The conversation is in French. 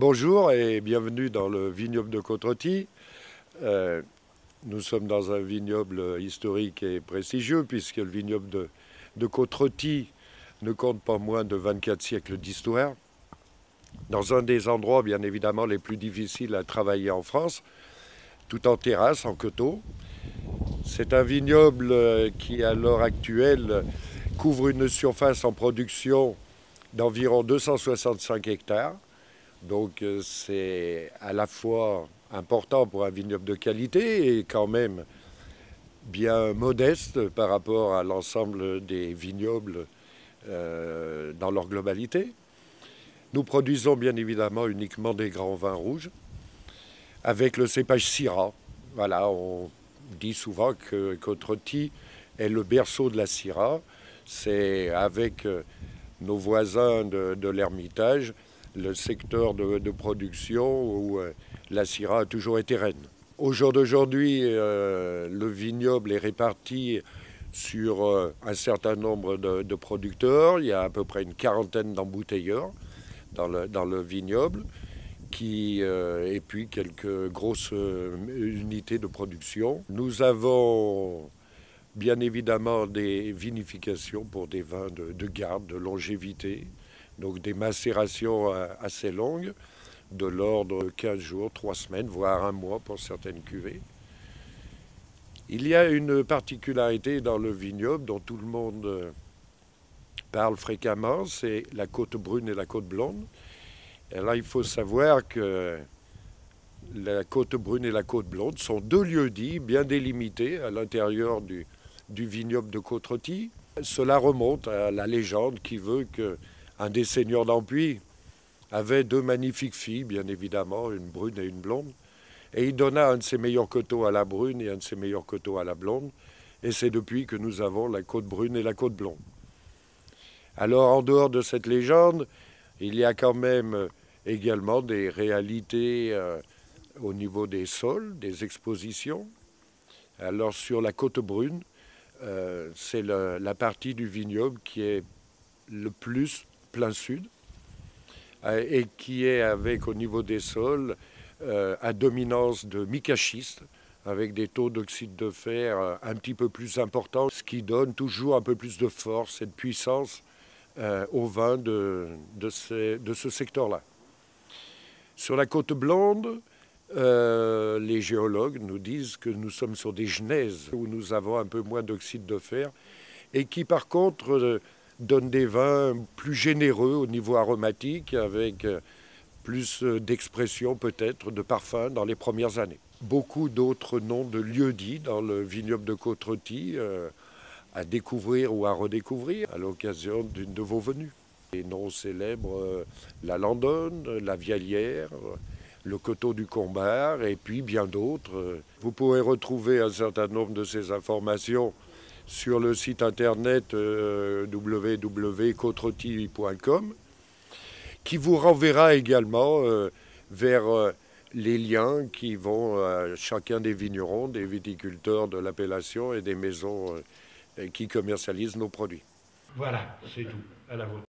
Bonjour et bienvenue dans le vignoble de Côte-Rôtie. Nous sommes dans un vignoble historique et prestigieux puisque le vignoble de Côte-Rôtie ne compte pas moins de 24 siècles d'histoire. Dans un des endroits bien évidemment les plus difficiles à travailler en France, tout en terrasse, en coteaux. C'est un vignoble qui à l'heure actuelle couvre une surface en production d'environ 265 hectares. Donc c'est à la fois important pour un vignoble de qualité et quand même bien modeste par rapport à l'ensemble des vignobles dans leur globalité. Nous produisons bien évidemment uniquement des grands vins rouges avec le cépage Syrah. Voilà, on dit souvent que Côte-Rôtie est le berceau de la Syrah. C'est avec nos voisins de l'Ermitage le secteur de production où la Syrah a toujours été reine. Au jour d'aujourd'hui, le vignoble est réparti sur un certain nombre de producteurs. Il y a à peu près une quarantaine d'embouteilleurs dans le vignoble, et puis quelques grosses unités de production. Nous avons bien évidemment des vinifications pour des vins de garde, de longévité, donc des macérations assez longues, de l'ordre de 15 jours, 3 semaines, voire un mois pour certaines cuvées. Il y a une particularité dans le vignoble dont tout le monde parle fréquemment, c'est la côte brune et la côte blonde. Et là, il faut savoir que la côte brune et la côte blonde sont deux lieux-dits bien délimités à l'intérieur du vignoble de Côte-Rôtie. Cela remonte à la légende qui veut qu'un des seigneurs d'Ampuis avait deux magnifiques filles, bien évidemment, une brune et une blonde. Et il donna un de ses meilleurs coteaux à la brune et un de ses meilleurs coteaux à la blonde. Et c'est depuis que nous avons la côte brune et la côte blonde. Alors, en dehors de cette légende, il y a quand même également des réalités au niveau des sols, des expositions. Alors, sur la côte brune, c'est la partie du vignoble qui est le plus plein sud et qui est avec au niveau des sols à dominance de micaschiste avec des taux d'oxyde de fer un petit peu plus importants, ce qui donne toujours un peu plus de force et de puissance au vin de ce secteur-là. Sur la côte blonde, les géologues nous disent que nous sommes sur des genèses où nous avons un peu moins d'oxyde de fer et qui par contre donnent des vins plus généreux au niveau aromatique avec plus d'expression peut-être de parfum dans les premières années. Beaucoup d'autres noms de lieux-dits dans le vignoble de Côte-Rôtie à découvrir ou à redécouvrir à l'occasion d'une de vos venues. Les noms célèbres, la Landonne, la Vialière, le coteau du Combar et puis bien d'autres. Vous pourrez retrouver un certain nombre de ces informations sur le site internet www.côterôtie.com qui vous renverra également vers les liens qui vont à chacun des vignerons, des viticulteurs de l'appellation et des maisons qui commercialisent nos produits. Voilà, c'est tout. À la vôtre.